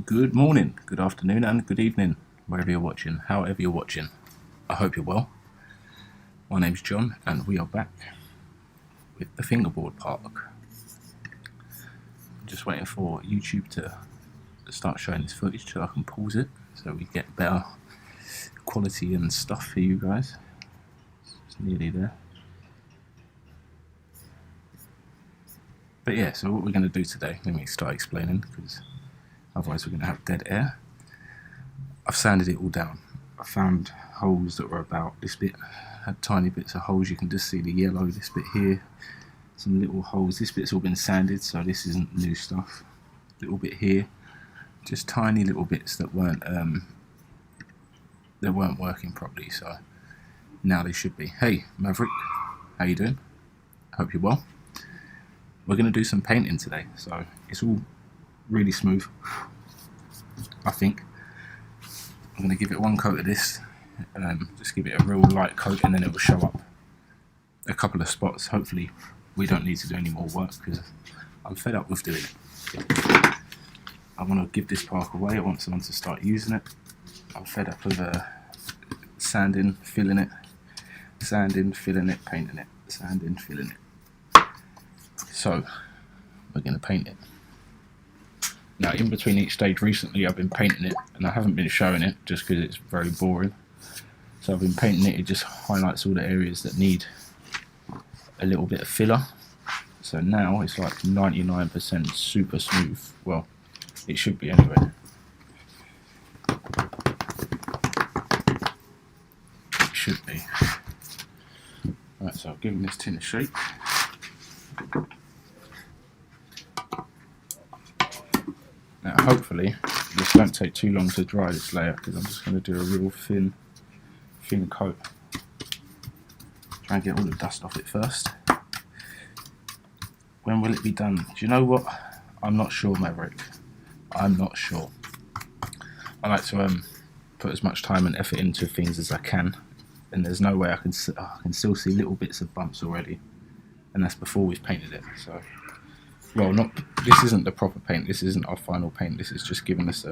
Good morning, good afternoon and good evening, wherever you're watching, however you're watching. I hope you're well. My name's John and we are back with the fingerboard park. I'm just waiting for YouTube to start showing this footage so I can pause it so we get better quality and stuff for you guys. It's nearly there. But yeah, so what we're going to do today, let me start explaining because otherwise we're going to have dead air. I've sanded it all down. I found holes that were about this bit, had tiny bits of holes. You can just see the yellow, this bit here, some little holes. This bit's all been sanded, so this isn't new stuff. Little bit here, just tiny little bits that weren't working properly, so now they should be. Hey Maverick, how you doing? Hope you're well. We're going to do some painting today, so it's all really smooth, I think. I'm going to give it one coat of this, just give it a real light coat, and then it will show up a couple of spots. Hopefully we don't need to do any more work because I'm fed up with doing it. I want to give this park away. I want someone to start using it. I'm fed up with sanding, filling it, sanding, filling it, painting it, sanding, filling it. So we're going to paint it. Now in between each stage recently I've been painting it, and I haven't been showing it just because it's very boring. So I've been painting it. It just highlights all the areas that need a little bit of filler. So now it's like 99% super smooth. Well, it should be anyway. It should be. Right, so I've given this tin a shake. Now hopefully this won't take too long to dry, this layer, because I'm just going to do a real thin coat. Try and get all the dust off it first. When will it be done? Do you know what? I'm not sure, Maverick. I'm not sure. I like to put as much time and effort into things as I can, and there's no way I can still see little bits of bumps already, and that's before we've painted it. So, well, this isn't the proper paint. This isn't our final paint. This is just giving us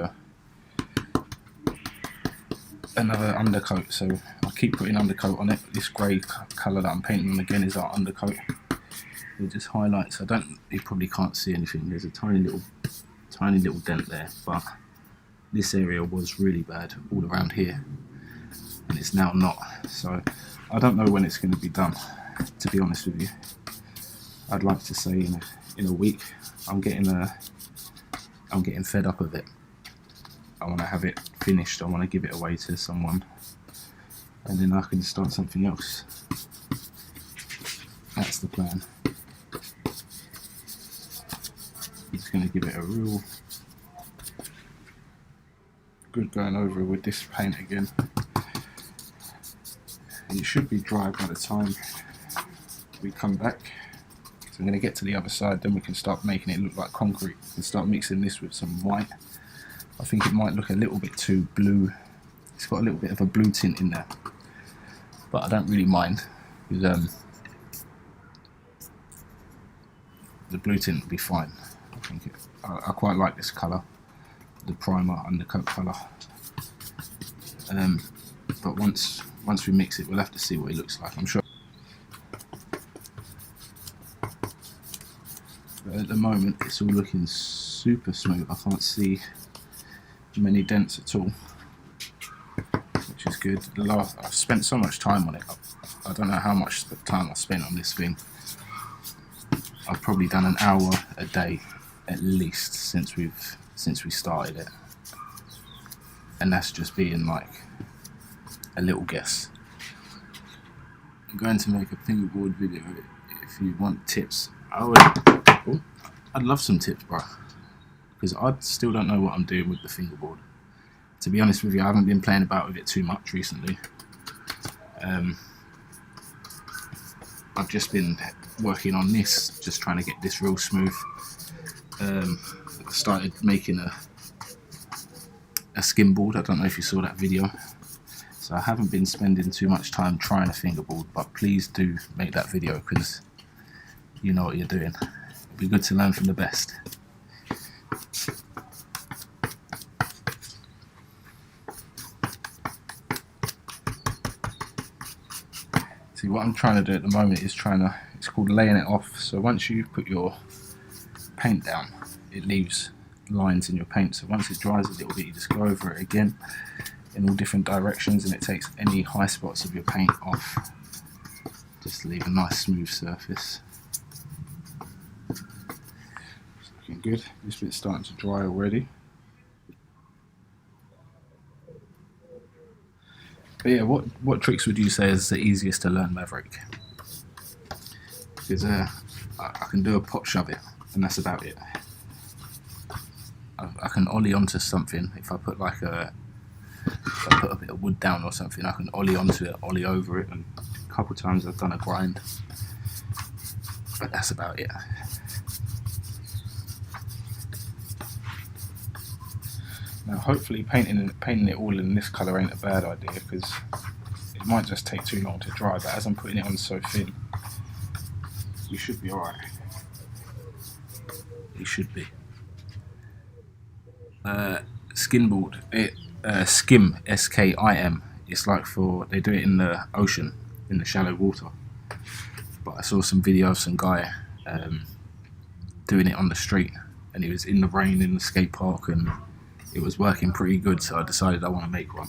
another undercoat. So I'll keep putting undercoat on it. This grey colour that I'm painting on again is our undercoat. It just highlights. You probably can't see anything. There's a tiny little dent there, but this area was really bad all around here, and it's now not. So I don't know when it's going to be done, to be honest with you. I'd like to say in a week. I'm getting fed up of it. I want to have it finished. I want to give it away to someone, and then I can start something else. That's the plan. I'm just going to give it a real good going over with this paint again. And it should be dry by the time we come back. So I'm going to get to the other side, then we can start making it look like concrete and start mixing this with some white. I think it might look a little bit too blue. It's got a little bit of a blue tint in there, but I don't really mind because the blue tint will be fine. I quite like this colour, the primer undercoat colour. But once we mix it, we'll have to see what it looks like. I'm sure. But at the moment, it's all looking super smooth. I can't see many dents at all, which is good. I've spent so much time on it. I don't know how much time I spent on this thing. I've probably done an hour a day at least since we started it, and that's just being like a little guess. I'm going to make a fingerboard video if you want tips. I'd love some tips, bro, because I still don't know what I'm doing with the fingerboard. To be honest with you, I haven't been playing about with it too much recently. I've just been working on this, just trying to get this real smooth. I started making a skim board. I don't know if you saw that video. So I haven't been spending too much time trying a fingerboard, but please do make that video because you know what you're doing. It'd be good to learn from the best. what I'm trying to do at the moment is it's called laying it off. So once you put your paint down, it leaves lines in your paint. So once it dries a little bit, you just go over it again in all different directions, and it takes any high spots of your paint off, just to leave a nice smooth surface. It's looking good. This bit's starting to dry already. But yeah, what tricks would you say is the easiest to learn, Maverick? Because I can do a pop shove it, and that's about it. I can ollie onto something. If I put like if I put a bit of wood down or something, I can ollie onto it, ollie over it, and a couple of times I've done a grind. But that's about it. Now hopefully painting it all in this colour ain't a bad idea, because it might just take too long to dry, but as I'm putting it on so thin, you should be alright. You should be. Skinboard, skim, S-K-I-M. It's like they do it in the ocean, in the shallow water. But I saw some video of some guy doing it on the street, and he was in the rain in the skate park, and it was working pretty good, so I decided I want to make one.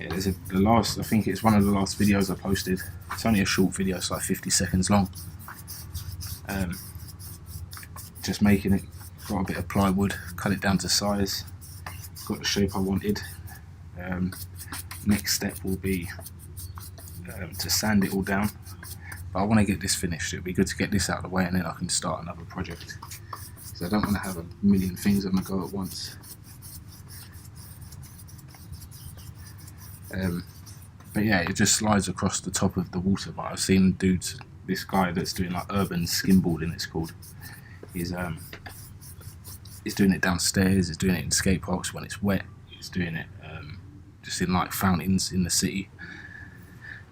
Yeah, I think it's one of the last videos I posted. It's only a short video, it's like 50 seconds long. Just making it, got a bit of plywood, cut it down to size, got the shape I wanted. Next step will be to sand it all down. But I want to get this finished. It'd be good to get this out of the way, and then I can start another project. So I don't want to have a million things on the go at once. But yeah, it just slides across the top of the water. But I've seen dudes, this guy that's doing like urban skimboarding, it's called. He's doing it downstairs. He's doing it in skate parks when it's wet. He's doing it just in like fountains in the city.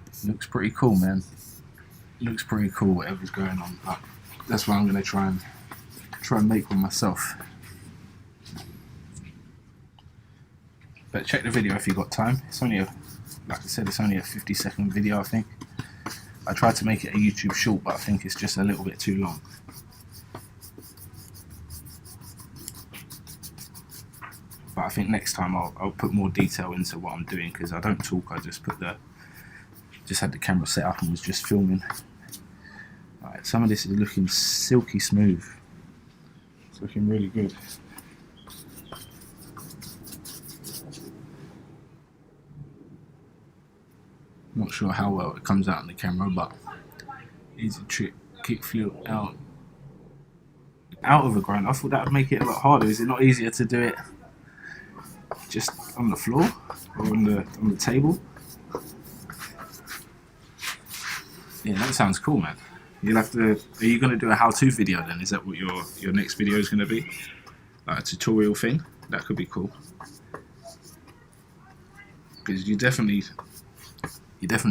It looks pretty cool, man. It looks pretty cool, whatever's going on. But that's why I'm going to try and make one myself. But check the video if you've got time. It's only like I said, it's only a 50-second video, I think. I tried to make it a YouTube short, but I think it's just a little bit too long. But I think next time I'll put more detail into what I'm doing, because I don't talk. I just had the camera set up and was just filming. Alright, some of this is looking silky smooth. It's looking really good. Not sure how well it comes out on the camera, but easy trick, kickflip out of a grind. I thought that would make it a lot harder. Is it not easier to do it just on the floor or on the table? Yeah, that sounds cool, man. You'll have to. Are you going to do a how-to video then? Is that what your next video is going to be? Like a tutorial thing? That could be cool. Because you're definitely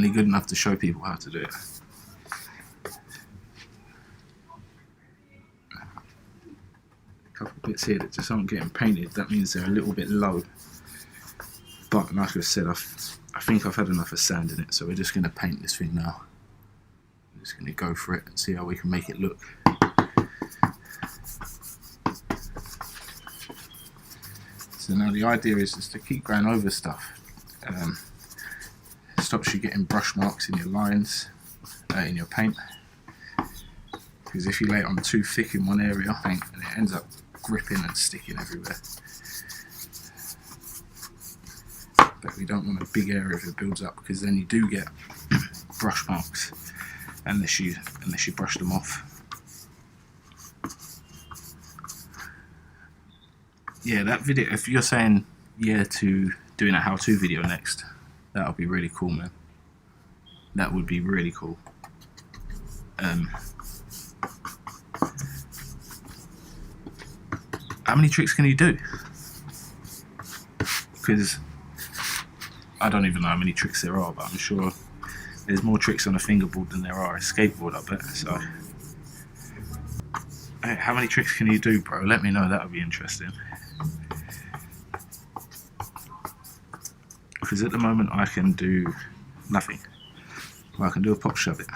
good enough to show people how to do it. A couple of bits here that just aren't getting painted. That means they're a little bit low. But like I said, I think I've had enough of sand in it, so we're just going to paint this thing now. I'm just going to go for it and see how we can make it look. So now the idea is just to keep going over stuff. Stops you getting brush marks in your lines, in your paint. Because if you lay it on too thick in one area, and it ends up gripping and sticking everywhere. But we don't want a big area if it builds up, because then you do get brush marks unless you brush them off. Yeah, that video, if you're saying yeah to doing a how-to video next, that would be really cool, man. That would be really cool. How many tricks can you do? Because I don't even know how many tricks there are, but I'm sure there's more tricks on a fingerboard than there are a skateboard, I bet. So, hey, how many tricks can you do, bro? Let me know. That would be interesting. because at the moment I can do nothing. Well, I can do a pop shove it.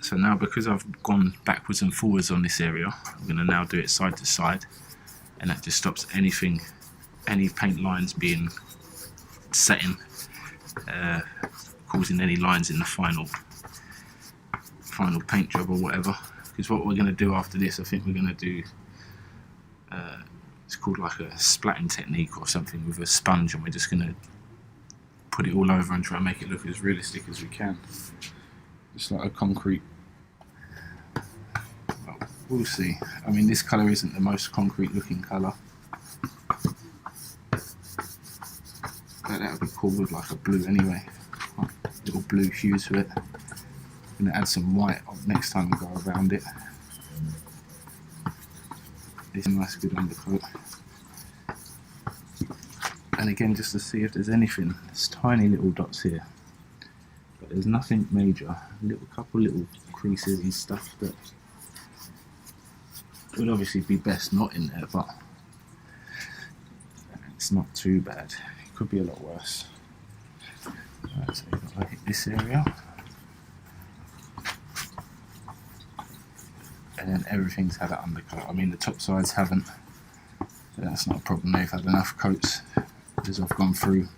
So now, because I've gone backwards and forwards on this area, I'm going to now do it side to side, and that just stops any paint lines being setting, causing any lines in the final paint job or whatever. Because what we're going to do after this, I think we're going to do, it's called like a splatting technique or something with a sponge, and we're just going to put it all over and try and make it look as realistic as we can. Just like a concrete. Well, we'll see. I mean, this colour isn't the most concrete looking colour. But that would be cool with like a blue anyway. Little blue hue to it. I'm going to add some white next time we go around it. It's a nice good undercoat. And again, just to see if there's anything, there's tiny little dots here, but there's nothing major. A couple little creases and stuff that would obviously be best not in there, but it's not too bad. It could be a lot worse. Right, so we've got to hit this area, and then everything's had an undercoat. I mean, the top sides haven't, but that's not a problem. They've had enough coats as I've gone through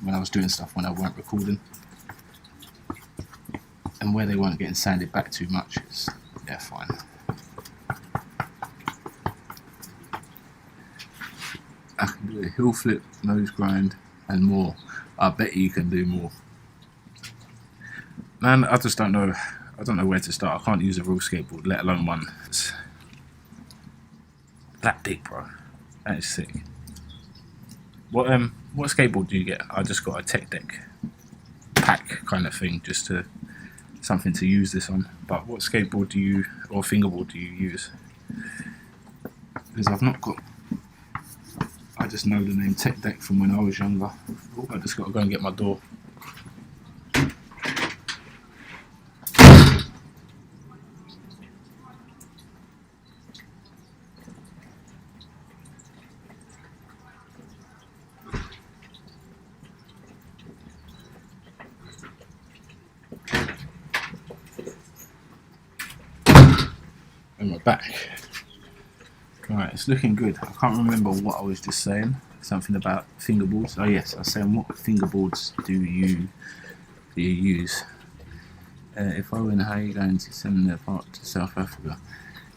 when I was doing stuff when I weren't recording, and where they weren't getting sanded back too much, they're fine. I can do a hill flip, nose grind, and more. I bet you can do more. Man, I just don't know. I don't know where to start. I can't use a real skateboard, let alone one that's that big, bro. That is sick. What skateboard do you get? I just got a tech deck pack kind of thing, just to something to use this on. But what skateboard do you, or fingerboard do you use? Because I've not got. I just know the name Tech Deck from when I was younger. Oh, I just got to go and get my door. And we're back. Right, it's looking good. I can't remember what I was just saying. Something about fingerboards. Oh yes, I was saying, what fingerboards do you use? If I win, how are you going to send the part to South Africa?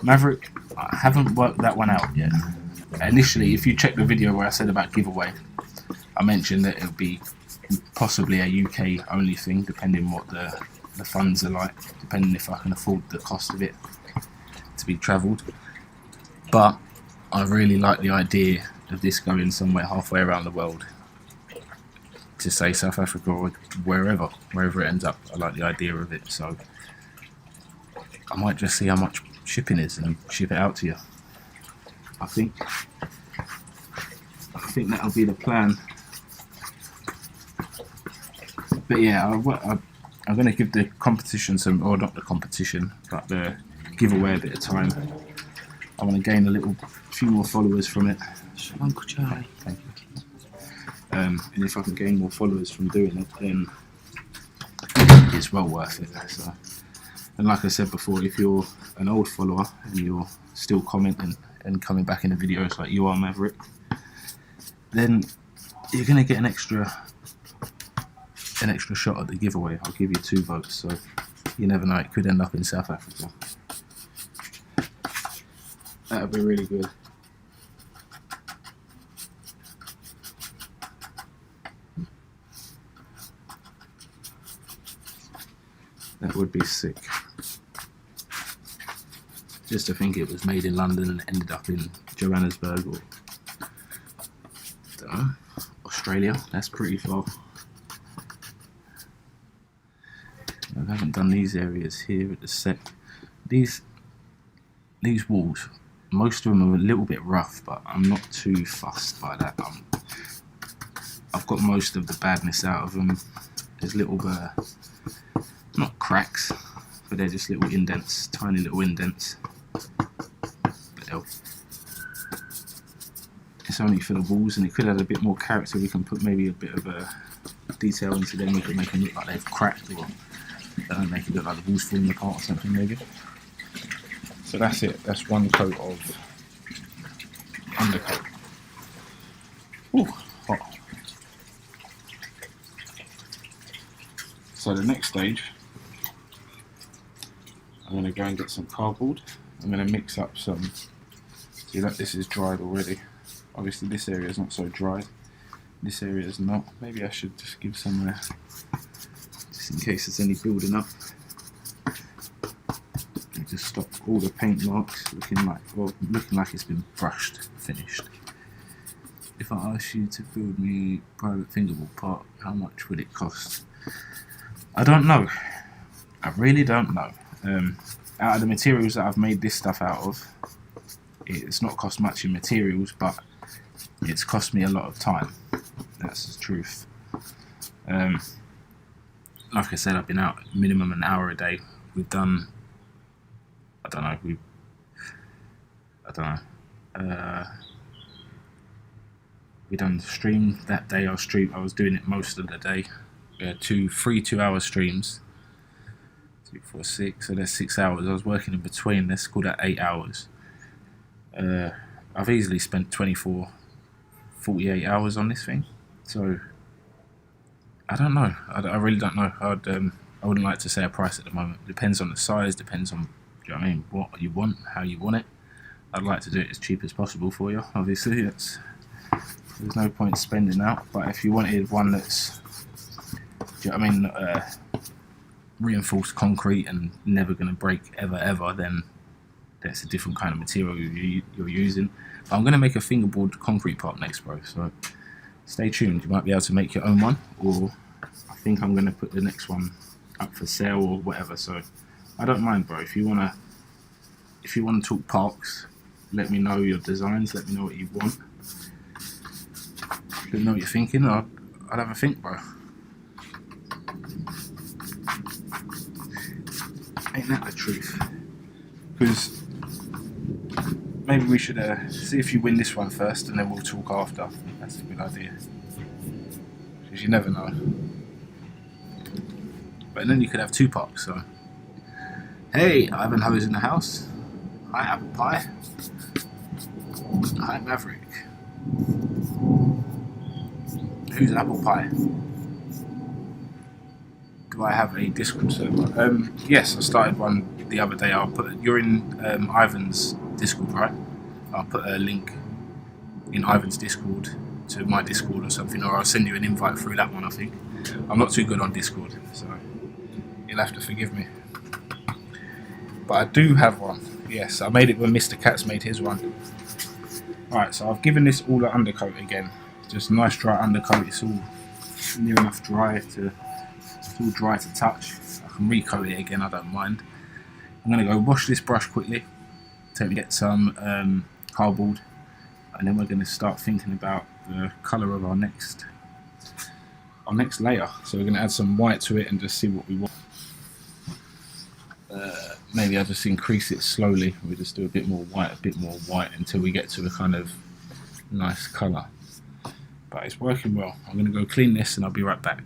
Maverick, I haven't worked that one out yet. Initially, if you check the video where I said about giveaway, I mentioned that it would be possibly a UK only thing, depending what the funds are like, depending if I can afford the cost of it to be travelled. But I really like the idea of this going somewhere halfway around the world, to say South Africa or wherever it ends up. I like the idea of it, so I might just see how much shipping is and ship it out to you. I think that'll be the plan. But yeah, I'm going to give the competition some, or not the competition, but the giveaway a bit of time. I want to gain a few more followers from it. Uncle Charlie. Thank you. And if I can gain more followers from doing it, then it's well worth it. So, and like I said before, if you're an old follower and you're still commenting and coming back in the videos like you are, Maverick, then you're going to get an extra shot at the giveaway. I'll give you 2 votes, so you never know, it could end up in South Africa. That would be really good. That would be sick. Just to think it was made in London and ended up in Johannesburg or don't know, Australia. That's pretty far. I haven't done these areas here at the set. These walls, most of them are a little bit rough, but I'm not too fussed by that. I've got most of the badness out of them. There's little not cracks, but they're just little indents, tiny little indents. But it's only for the walls, and it could add a bit more character. We can put maybe a bit of a detail into them. We could make them look like they've cracked, or make it look like the walls falling apart or something maybe. So that's it. That's one coat of undercoat. Ooh, hot. So the next stage, I'm going to go and get some cardboard. I'm going to mix up some. See that this is dried already. Obviously this area is not so dry. This area is not. Maybe I should just give some just in case there's any building up. And just stop all the paint marks looking like it's been brushed, finished. If I asked you to build me private fingerboard park, how much would it cost? I don't know. I really don't know. Out of the materials that I've made this stuff out of, it's not cost much in materials, but it's cost me a lot of time. That's the truth. Like I said, I've been out minimum an hour a day. We've done, we done stream that day. I was doing it most of the day. We had 3 2-hour streams. 2, 4, 6. So there's 6 hours. I was working in between. Let's call that 8 hours. I've easily spent 24, 48 hours on this thing. So I don't know. I really don't know. I wouldn't like to say a price at the moment. Depends on the size. Depends on, do you know what I mean, what you want, how you want it. I'd like to do it as cheap as possible for you. Obviously, there's no point spending out. But if you wanted one that's, do you know what I mean, reinforced concrete and never going to break ever, then that's a different kind of material you're using. But I'm going to make a fingerboard concrete park next, bro. So stay tuned. You might be able to make your own one, or I think I'm going to put the next one up for sale or whatever. So I don't mind, bro. If you wanna talk parks, let me know your designs. Let me know what you want. Let me know what you're thinking. I'll have a think, bro. Ain't that the truth? Because maybe we should see if you win this one first, and then we'll talk after. That's a good idea. Because you never know. But then you could have 2 parks. So, hey, Ivanhoe's in the house. Hi, Apple Pie. Hi, Maverick. Who's Apple Pie? Do I have a Discord server? Yes, I started one the other day. You're in Ivan's Discord, right? I'll put a link in Ivan's Discord to my Discord or something, or I'll send you an invite through that one. I think I'm not too good on Discord, so you'll have to forgive me. But I do have one. Yes, I made it when Mr. Katz made his one. Right, so I've given this all an undercoat again. Just a nice dry undercoat. It's all near enough dry to. It's all dry to touch. I can recoat it again, I don't mind. I'm going to go wash this brush quickly, get some cardboard, and then we're going to start thinking about the colour of our next layer. So we're going to add some white to it and just see what we want. Maybe I'll just increase it slowly. We'll just do a bit more white until we get to a kind of nice colour. But it's working well. I'm going to go clean this and I'll be right back.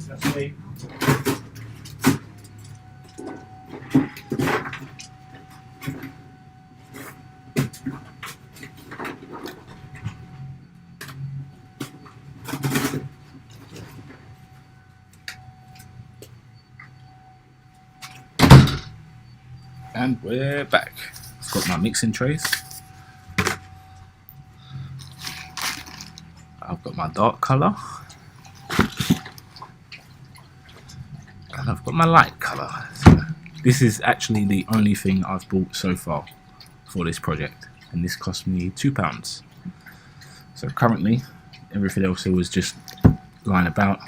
That's me. And we're back. I've got my mixing trays. I've got my dark colour, and I've got my light colour. So this is actually the only thing I've bought so far for this project, and this cost me £2. So currently everything else was just lying about,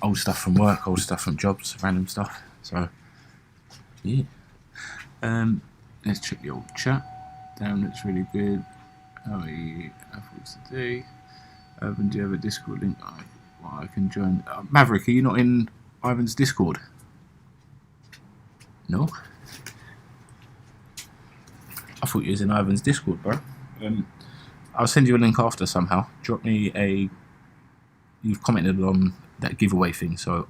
old stuff from work, old stuff from jobs, random stuff. So yeah, let's check the old chat. Damn, looks really good. How are you? How was today? Ivan, do you have a Discord link? I can join. Maverick, are you not in Ivan's Discord? No? I thought you was in Ivan's Discord, bro. I'll send you a link after somehow. Drop me a... You've commented on that giveaway thing, so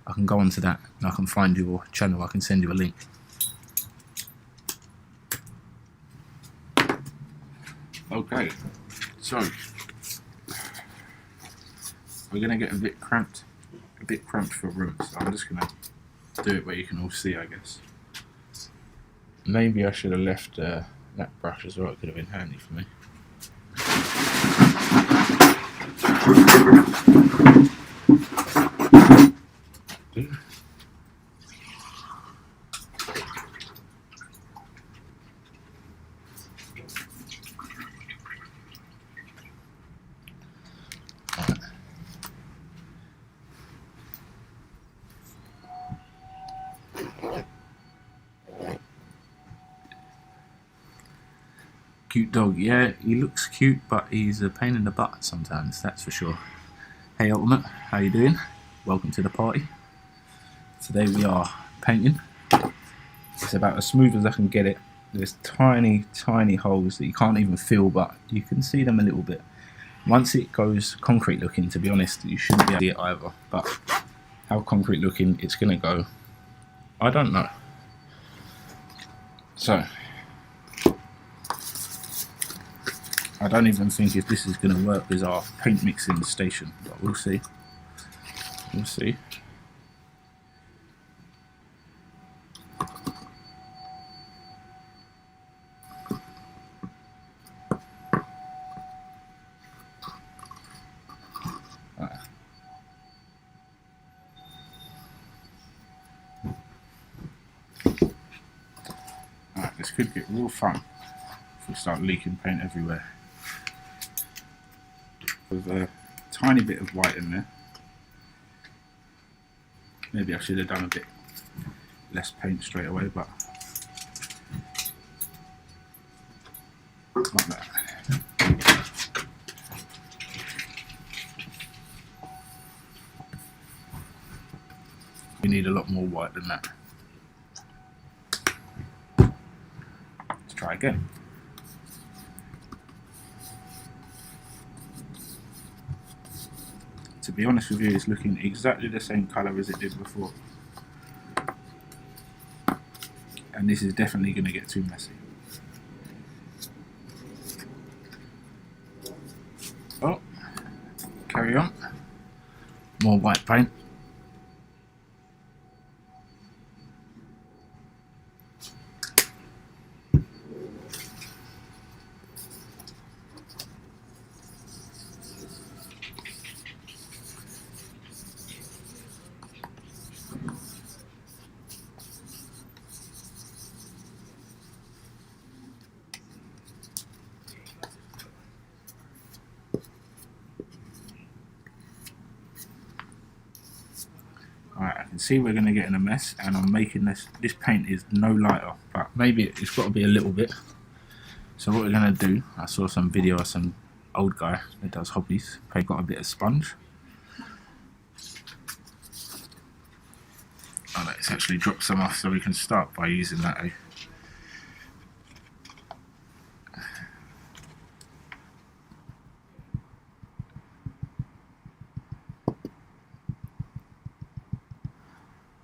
I can go onto that and I can find your channel. I can send you a link. Okay, so we're gonna get a bit cramped for room, so I'm just gonna do it where you can all see, I guess. Maybe I should have left that brush as well. It could have been handy for me. Cute dog, yeah, he looks cute, but he's a pain in the butt sometimes, that's for sure. Hey Ultimate, how you doing? Welcome to the party. Today we are painting. It's about as smooth as I can get it. There's tiny, tiny holes that you can't even feel, but you can see them a little bit. Once it goes concrete looking, to be honest, you shouldn't be able to see it either, but how concrete looking it's going to go, I don't know. So, I don't even think if this is going to work as our paint mixing station, but we'll see. We'll see. Alright, this could get real fun if we start leaking paint everywhere. With a tiny bit of white in there. Maybe I should have done a bit less paint straight away, but like that. We need a lot more white than that. Let's try again. To be honest with you, it's looking exactly the same colour as it did before. And this is definitely going to get too messy. Oh, carry on. More white paint. Alright, I can see we're going to get in a mess, and I'm making this paint is no lighter, but maybe it's got to be a little bit. So what we're going to do, I saw some video of some old guy that does hobbies, he got a bit of sponge. Oh, let's actually drop some off so we can start by using that, eh?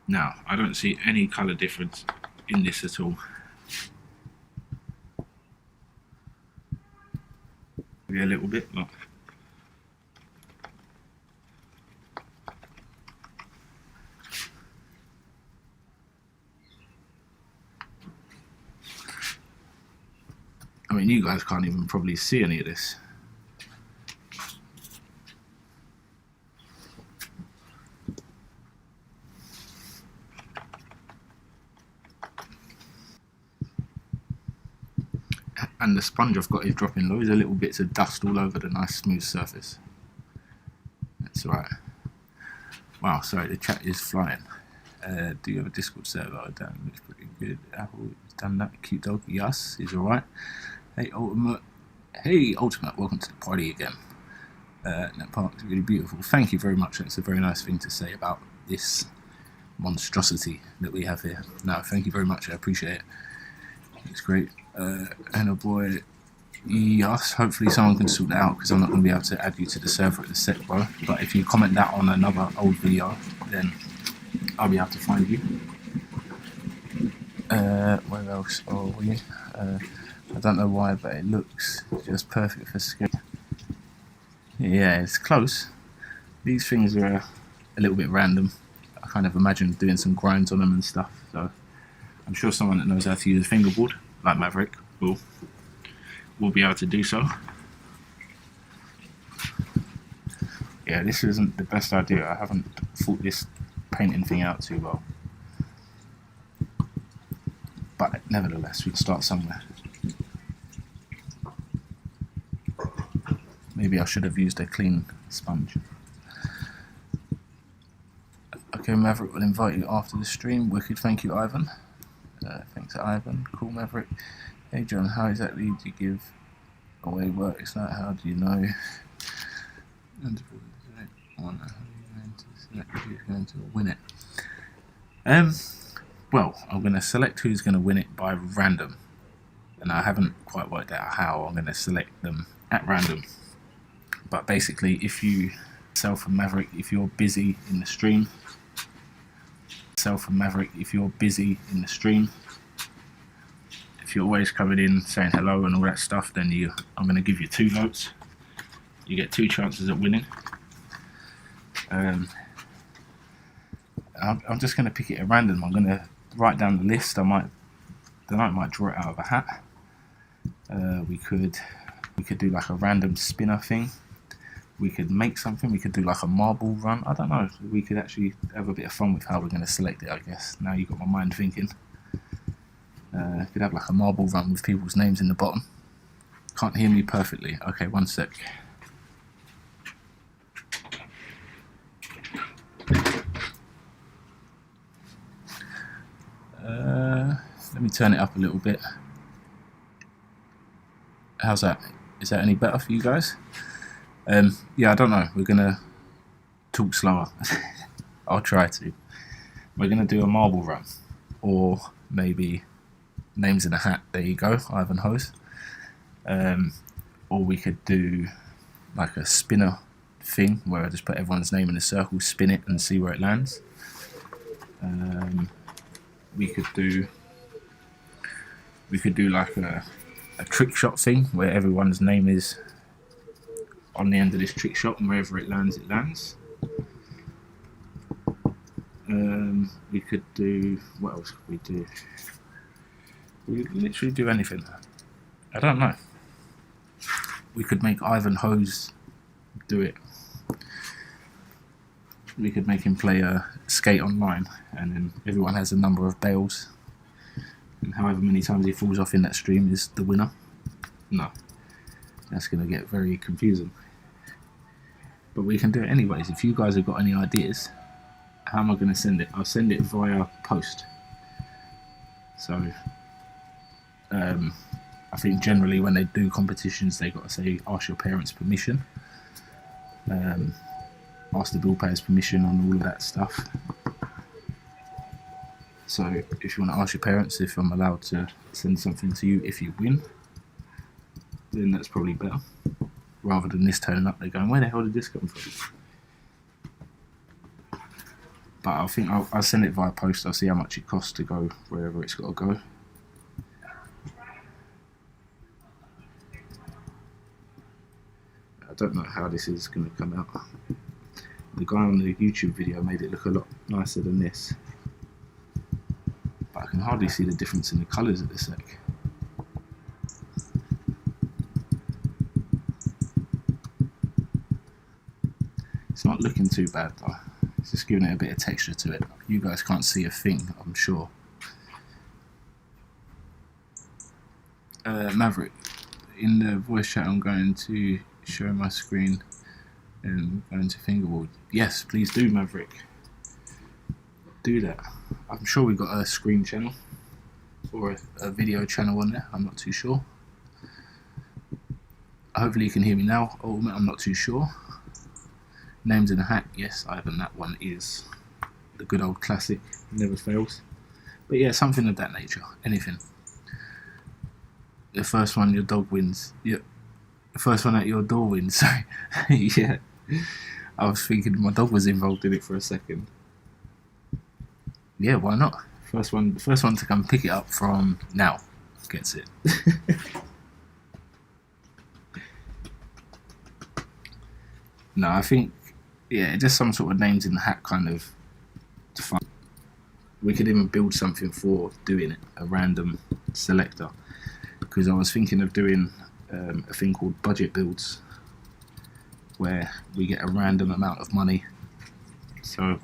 Now, I don't see any colour difference in this at all. Maybe a little bit, look. I mean, you guys can't even probably see any of this. And the sponge I've got is dropping loads of little bits of dust all over the nice smooth surface. That's alright. Wow, sorry, the chat is flying. Do you have a Discord server? That looks pretty good. Apple has done that. Cute dog. Yes, he's alright. Hey, Ultimate. Hey, Ultimate. Welcome to the party again. That park is really beautiful. Thank you very much. That's a very nice thing to say about this monstrosity that we have here. No, thank you very much. I appreciate it. It's great. And a boy. Yes, hopefully someone can sort that out, because I'm not going to be able to add you to the server at the sec, bro. But if you comment that on another old video, then I'll be able to find you. Where else are we? I don't know why, but it looks just perfect for skate. Yeah, it's close. These things are a little bit random. I kind of imagine doing some grinds on them and stuff. So I'm sure someone that knows how to use a fingerboard, like Maverick, will be able to do so. Yeah, this isn't the best idea. I haven't thought this painting thing out too well. But nevertheless, we can start somewhere. Maybe I should have used a clean sponge. Okay, Maverick will invite you after the stream. Wicked, thank you, Ivan. Thanks, Ivan. Cool, Maverick. Hey, John, how exactly do you give away work? It's not, how do you know? Who's going to win it? Well, I'm going to select who's going to win it by random. And I haven't quite worked out how I'm going to select them at random. But basically, if you, Self and Maverick, if you're busy in the stream, Self and Maverick, if you're busy in the stream, if you're always coming in saying hello and all that stuff, then I'm going to give you 2 votes. You get 2 chances at winning. I'm just going to pick it at random. I'm going to write down the list. I might draw it out of a hat. We could do like a random spinner thing. We could make something. We could do like a marble run. I don't know. We could actually have a bit of fun with how we're going to select it, I guess. Now you've got my mind thinking. Could have like a marble run with people's names in the bottom. Can't hear me perfectly. Okay, one sec. Let me turn it up a little bit. How's that? Is that any better for you guys? Yeah, I don't know. We're gonna talk slower. I'll try to. We're gonna do a marble run, or maybe names in a hat. There you go, Ivan Hose. Or we could do like a spinner thing where I just put everyone's name in a circle, spin it, and see where it lands. We could do like a trick shot thing where everyone's name is on the end of this trick shot, and wherever it lands, it lands. We could do, what else could we do? We could literally do anything. I don't know. We could make Ivan Hose do it. We could make him play skate online, and then everyone has a number of bails, and however many times he falls off in that stream is the winner. No, that's going to get very confusing. But we can do it anyways. If you guys have got any ideas, how am I going to send it? I'll send it via post. So I think generally when they do competitions, they got to say ask your parents' permission, ask the bill payers' permission on all of that stuff. So if you want to ask your parents if I'm allowed to send something to you if you win, then that's probably better, rather than this turning up, they're going, where the hell did this come from? But I think I'll send it via post. I'll see how much it costs to go wherever it's got to go. I don't know how this is going to come out. The guy on the YouTube video made it look a lot nicer than this, but I can hardly see the difference in the colours at the sec. looking too bad though. It's just giving it a bit of texture to it. You guys can't see a thing, I'm sure. Maverick, in the voice chat I'm going to show my screen and going to fingerboard. Yes, please do, Maverick. Do that. I'm sure we've got a screen channel or a video channel on there, I'm not too sure. Hopefully you can hear me now. Oh, I'm not too sure. Names in a hat, yes, Ivan, that one is the good old classic, never fails. But yeah, something of that nature, anything. The first one your dog wins. Yeah, the first one at your door wins, sorry. Yeah, I was thinking my dog was involved in it for a second. Yeah, why not? The first one to come pick it up from now gets it. No, I think, yeah, just some sort of names in the hat kind of fun. We could even build something for doing it, a random selector. Because I was thinking of doing a thing called budget builds, where we get a random amount of money. So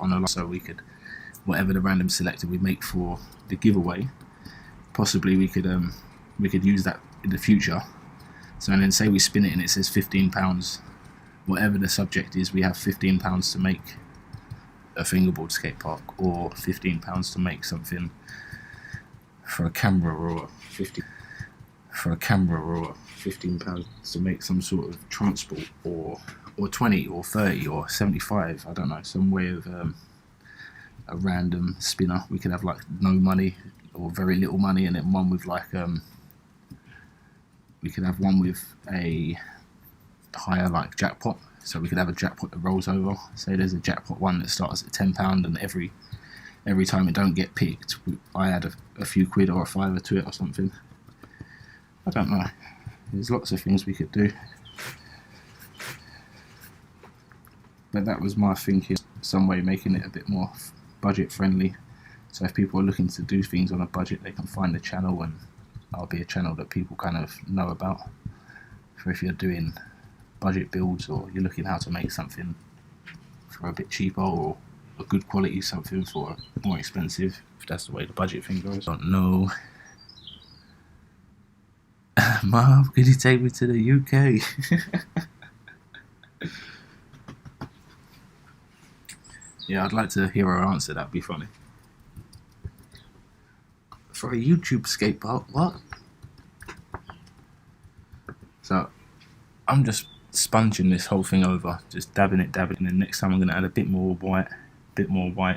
we could, whatever the random selector we make for the giveaway, possibly we could use that in the future. So and then say we spin it and it says £15. Whatever the subject is, we have £15 to make a fingerboard skate park, or £15 to make something for a camera, or £15 to make some sort of transport, or 20 or 30 or 75, I don't know, some way of a random spinner. We could have like no money or very little money, and then one with like we could have one with a higher like jackpot. So we could have a jackpot that rolls over. Say there's a jackpot one that starts at £10, and every time it don't get picked, I add a few quid or a fiver to it or something. I don't know. There's lots of things we could do. But that was my thinking, some way making it a bit more budget friendly. So if people are looking to do things on a budget, they can find the channel, and I'll be a channel that people kind of know about. For if you're doing budget builds, or you're looking how to make something for a bit cheaper, or a good quality something for more expensive, if that's the way the budget thing goes. I don't know. Mom, could you take me to the UK? Yeah, I'd like to hear her answer, that'd be funny. For a YouTube skate park, what? So, I'm just sponging this whole thing over, just dabbing it, and then next time I'm going to add a bit more white,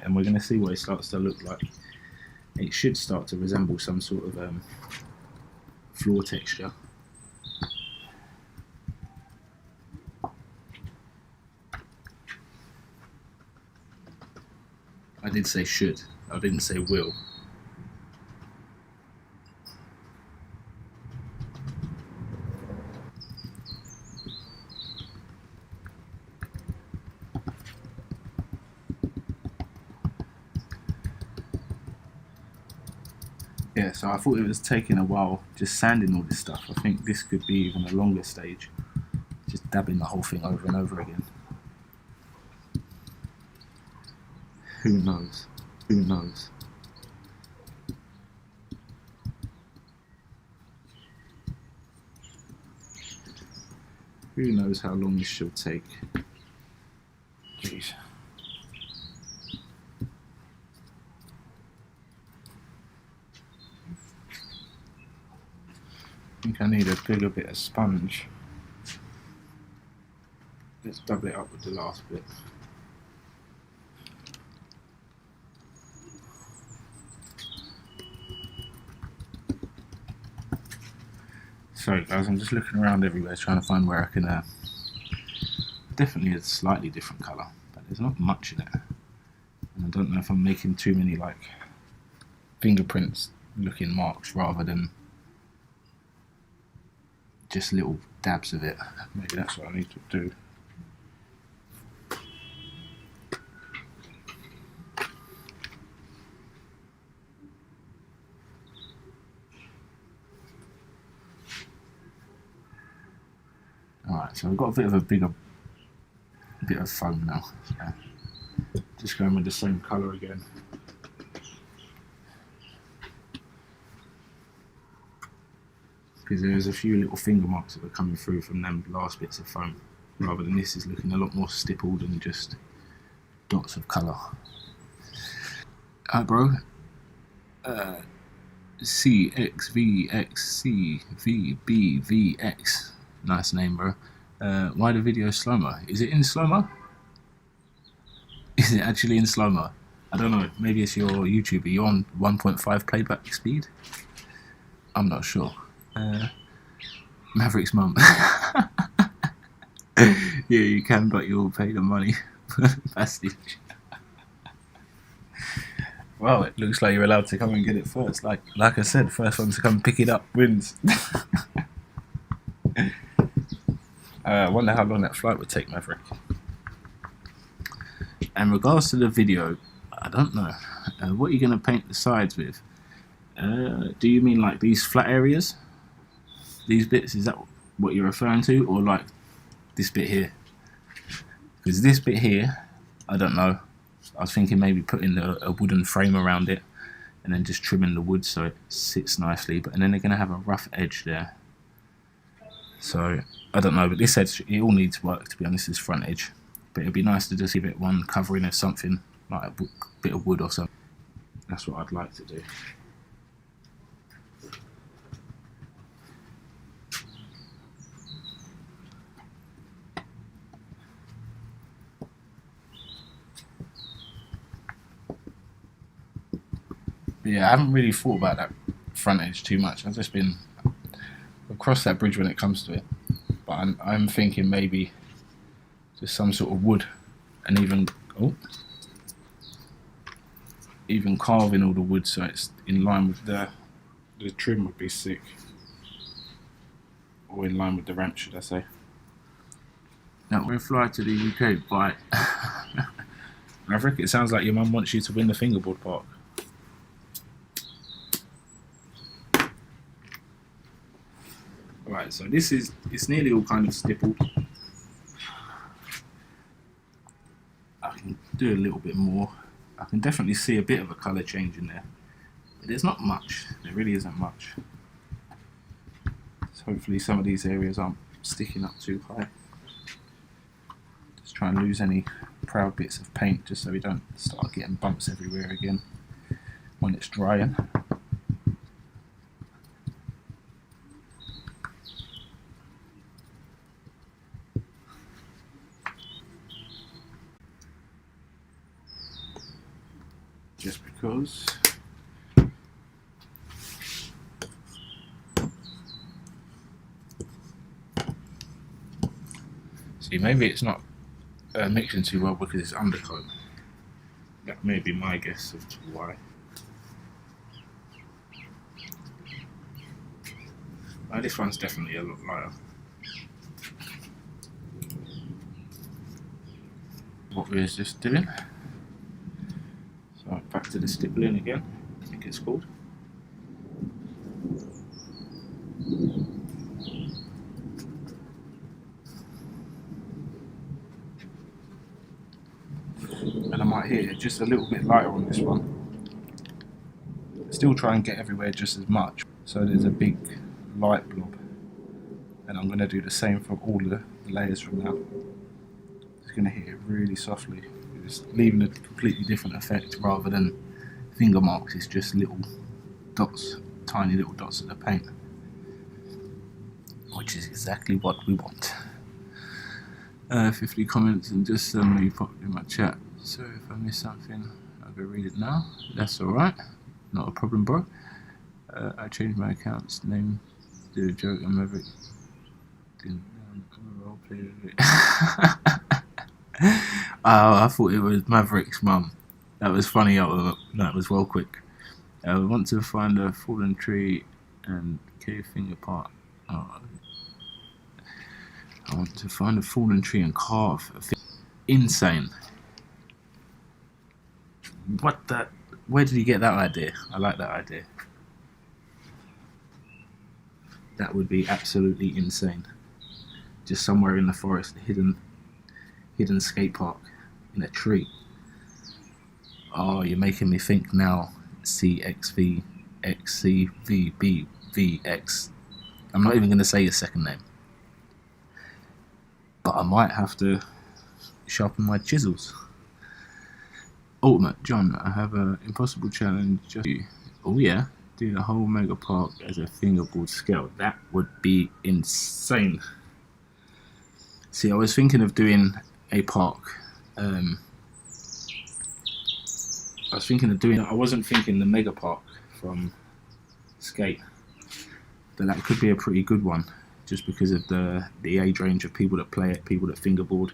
and we're going to see what it starts to look like. It should start to resemble some sort of floor texture. I did say should, I didn't say will. Yeah, so I thought it was taking a while just sanding all this stuff. I think this could be even a longer stage, just dabbing the whole thing over and over again. Who knows? Who knows? Who knows how long this should take? Jeez. I think I need a bigger bit of sponge. Let's double it up with the last bit. Sorry guys, I'm just looking around everywhere trying to find where I can definitely a slightly different colour, but there's not much in it. And I don't know if I'm making too many like fingerprints looking marks rather than just little dabs of it. Maybe that's what I need to do. Alright, so we've got a bit of a bigger bit of foam now. So just going with the same colour again. Because there's a few little finger marks that are coming through from them last bits of foam, rather than this is looking a lot more stippled and just dots of colour. Alright bro, CXVXCVBVX, nice name bro. Why the video slow-mo? Is it in slow-mo? Is it actually in slow-mo? I don't know, maybe it's your YouTube. Are you on 1.5 playback speed? I'm not sure. Maverick's mum. Yeah, you can, but you'll pay the money for the passage. Well, it looks like you're allowed to come and get it first. Like I said, first one to come pick it up wins. I wonder how long that flight would take, Maverick. In regards to the video, I don't know. What are you going to paint the sides with? Do you mean like these flat areas? These bits, is that what you're referring to? Or like this bit here? Because this bit here, I don't know. I was thinking maybe putting a wooden frame around it and then just trimming the wood so it sits nicely. And then they're going to have a rough edge there. So, I don't know. But this edge, it all needs work, to be honest, this front edge. But it'd be nice to just give it one covering of something, like a bit of wood or something. That's what I'd like to do. But yeah, I haven't really thought about that front edge too much. I've just been across that bridge when it comes to it. But I'm thinking maybe just some sort of wood, and even carving all the wood so it's in line with the trim would be sick. Or in line with the ramp, should I say. Now we're flying to the UK, bye. Maverick, it sounds like your mum wants you to win the fingerboard park. Right, so it's nearly all kind of stippled. I can do a little bit more. I can definitely see a bit of a colour change in there. But there's not much, there really isn't much. So hopefully some of these areas aren't sticking up too high. Just try and lose any proud bits of paint just so we don't start getting bumps everywhere again when it's drying. Just because see, maybe it's not mixing too well because it's undercoat. That may be my guess as to why. This one's definitely a lot lighter. What we was just doing. So back to the stippling again, I think it's called. And I might hit it just a little bit lighter on this one. Still try and get everywhere just as much, so there's a big light blob. And I'm going to do the same for all the layers from now. Just going to hit it really softly. Just leaving a completely different effect rather than finger marks. It's just little dots, tiny little dots of the paint, which is exactly what we want. 50 comments and just suddenly popped in my chat. So if I miss something, I'll go read it now. That's alright, not a problem, bro. I changed my account's name. Did a joke and Maverick didn't role play with it. I thought it was Maverick's mum. That was funny. That was well quick. I want to find a fallen tree and cave finger part. Oh. I want to find a fallen tree and carve a thing. Insane. What the? Where did you get that idea? I like that idea. That would be absolutely insane. Just somewhere in the forest, hidden hidden skate park in a tree. Oh, you're making me think now. CXV XCVBVX. I'm not even going to say your second name, but I might have to sharpen my chisels. Ultimate John, I have an impossible challenge. Just you. Oh yeah, do the whole mega park as a fingerboard scale. That would be insane. See, I was thinking of doing a park. I wasn't thinking the mega park from Skate, but that could be a pretty good one, just because of the age range of people that play it, people that fingerboard.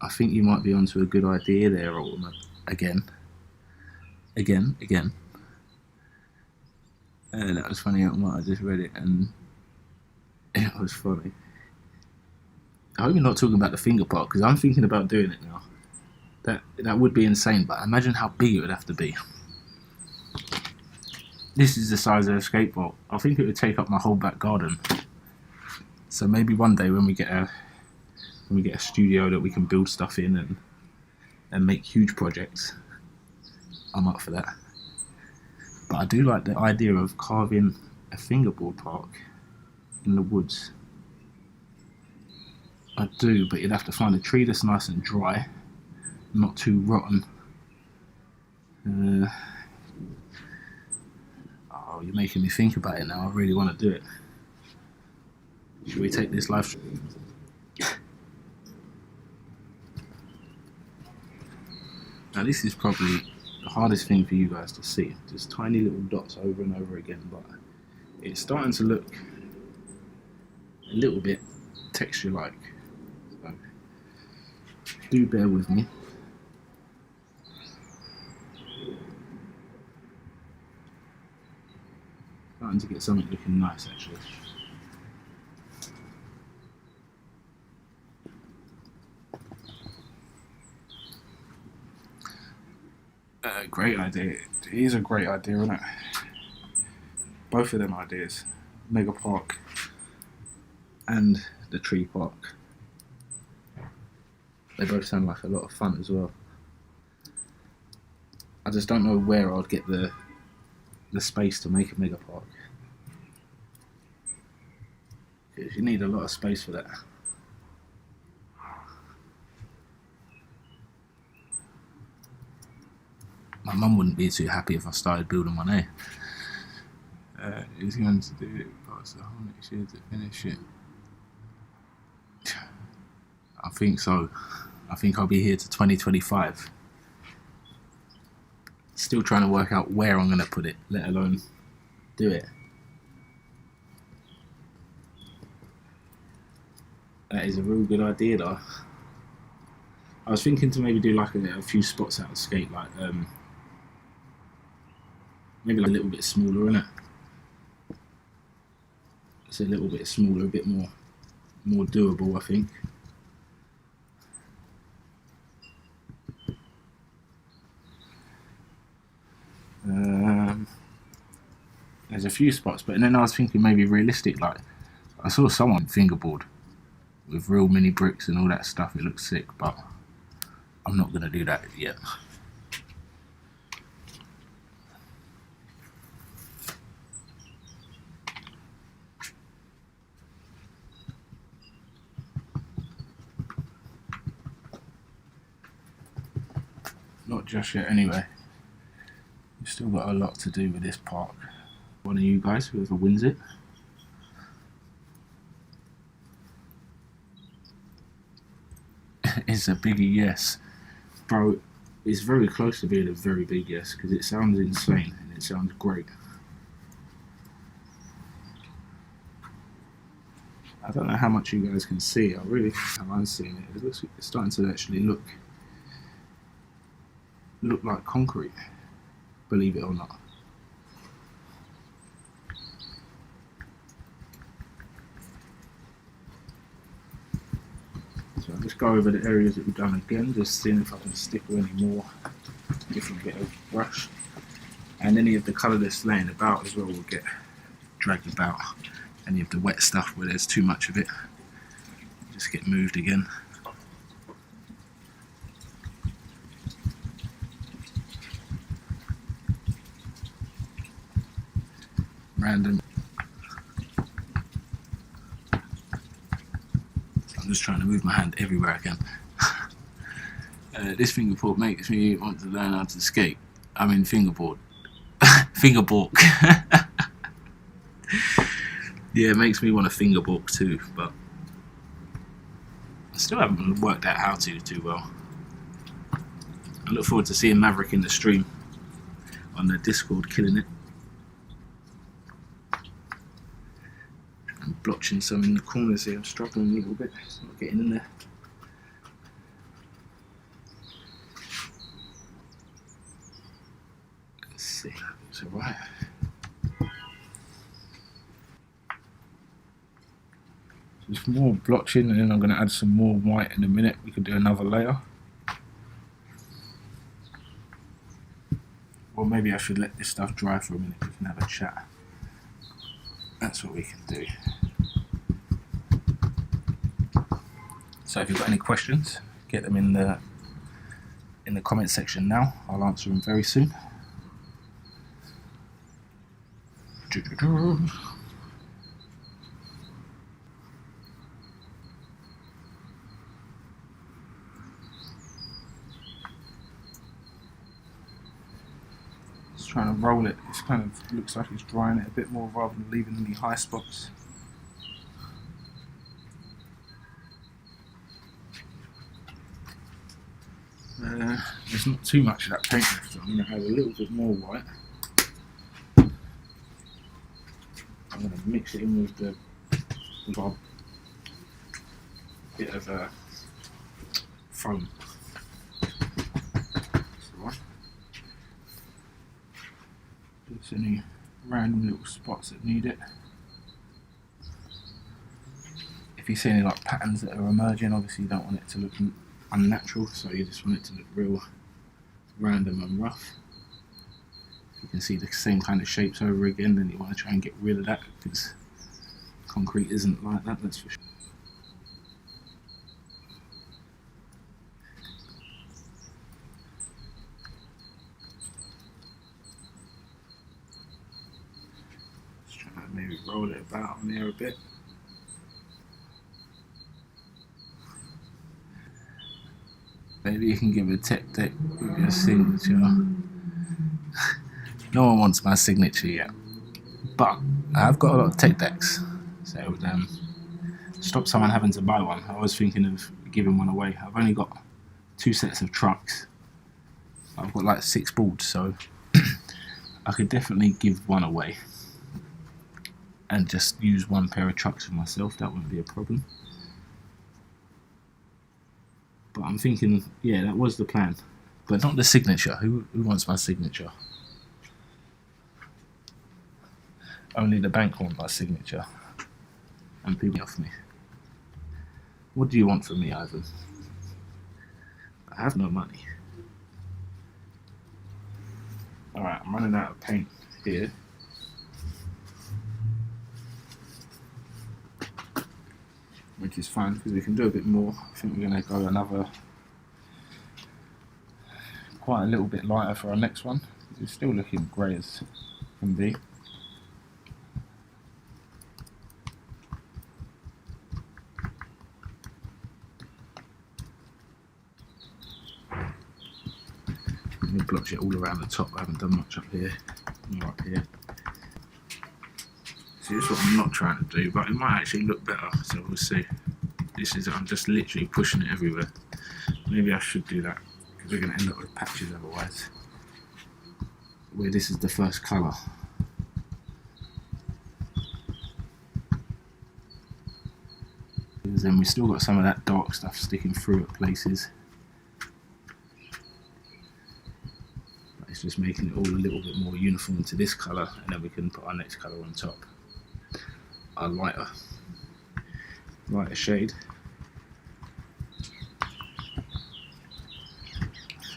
I think you might be onto a good idea there, Ultimate. Again. That was funny, Ultimate. I just read it and it was funny. I hope you're not talking about the finger park, because I'm thinking about doing it now. That would be insane, but imagine how big it would have to be. This is the size of a skateboard. I think it would take up my whole back garden. So maybe one day when we get a studio that we can build stuff in and make huge projects, I'm up for that. But I do like the idea of carving a fingerboard park in the woods. I do, but you'd have to find a tree that's nice and dry, not too rotten. Oh, you're making me think about it now. I really want to do it. Should we take this live stream? Now this is probably the hardest thing for you guys to see. Just tiny little dots over and over again, but it's starting to look a little bit texture-like. So do bear with me. Starting to get something looking nice, actually. Great idea. It is a great idea, isn't it? Both of them ideas, Mega Park and the Tree Park. They both sound like a lot of fun as well. I just don't know where I'd get the space to make a Mega Park. Because you need a lot of space for that. My mum wouldn't be too happy if I started building one, eh? He's going to do it past the whole next year to finish it. I think so. I think I'll be here to 2025. Still trying to work out where I'm going to put it, let alone do it. That is a real good idea, though. I was thinking to maybe do like a few spots out of Skate, like maybe like a little bit smaller, innit? It's a little bit smaller, a bit more doable, I think. There's a few spots, but then I was thinking maybe realistic, like I saw someone fingerboard with real mini bricks and all that stuff. It looks sick, but I'm not going to do that yet. Not just yet anyway. We've still got a lot to do with this park. One of you guys, whoever wins it, it's a biggie yes. Bro, it's very close to being a very big yes, because it sounds insane and it sounds great. I don't know how much you guys can see. I really think I'm seeing it. It looks, it's starting to actually look like concrete, believe it or not. So I'll just go over the areas that we've done again, just seeing if I can stick with any more different bit of brush. And any of the colour that's laying about as well will get dragged about. Any of the wet stuff where there's too much of it, just get moved again. random. I'm just trying to move my hand everywhere I can. This fingerboard makes me want to learn how to skate. I mean fingerboard. Fingerboard. Yeah, it makes me want to fingerboard too, but I still haven't worked out how to too well. I look forward to seeing Maverick in the stream on the Discord killing it. I'm blotching some in the corners here, I'm struggling a little bit, it's not getting in there. Let's see, it's alright. Just more blotching and then I'm going to add some more white in a minute. We could do another layer. Or maybe I should let this stuff dry for a minute, we can have a chat. That's what we can do. So if you've got any questions, get them in the comment section now. I'll answer them very soon. Just trying to roll it. It's kind of looks like it's drying it a bit more rather than leaving any high spots. There's not too much of that paint left, so I'm going to add a little bit more white. I'm going to mix it in with the bit of foam. Just any random little spots that need it. If you see any like patterns that are emerging, obviously you don't want it to look unnatural, so you just want it to look real random and rough. If you can see the same kind of shapes over again, then you want to try and get rid of that, because concrete isn't like that, that's for sure. Just trying to maybe roll it about on there a bit. Maybe you can give a tech deck with your signature. No one wants my signature yet, but I've got a lot of tech decks, so it would stop someone having to buy one. I was thinking of giving one away. I've only got 2 sets of trucks. I've got like 6 boards, so I could definitely give one away and just use 1 pair of trucks for myself. That wouldn't be a problem. But I'm thinking, yeah, that was the plan. But not the signature. Who wants my signature? Only the bank want my signature. And people off me. What do you want from me, Ivan? I have no money. Alright, I'm running out of paint here. Which is fine, because we can do a bit more. I think we're going to go another, quite a little bit lighter for our next one. It's still looking grey as can be. I'm going to blotch it all around the top. I haven't done much up here, more up here. See, that's what I'm not trying to do, but it might actually look better, so we'll see. This is, I'm just literally pushing it everywhere. Maybe I should do that, because we're going to end up with patches otherwise. Where this is the first colour. Then we've still got some of that dark stuff sticking through at places. But it's just making it all a little bit more uniform to this colour, and then we can put our next colour on top. A lighter shade.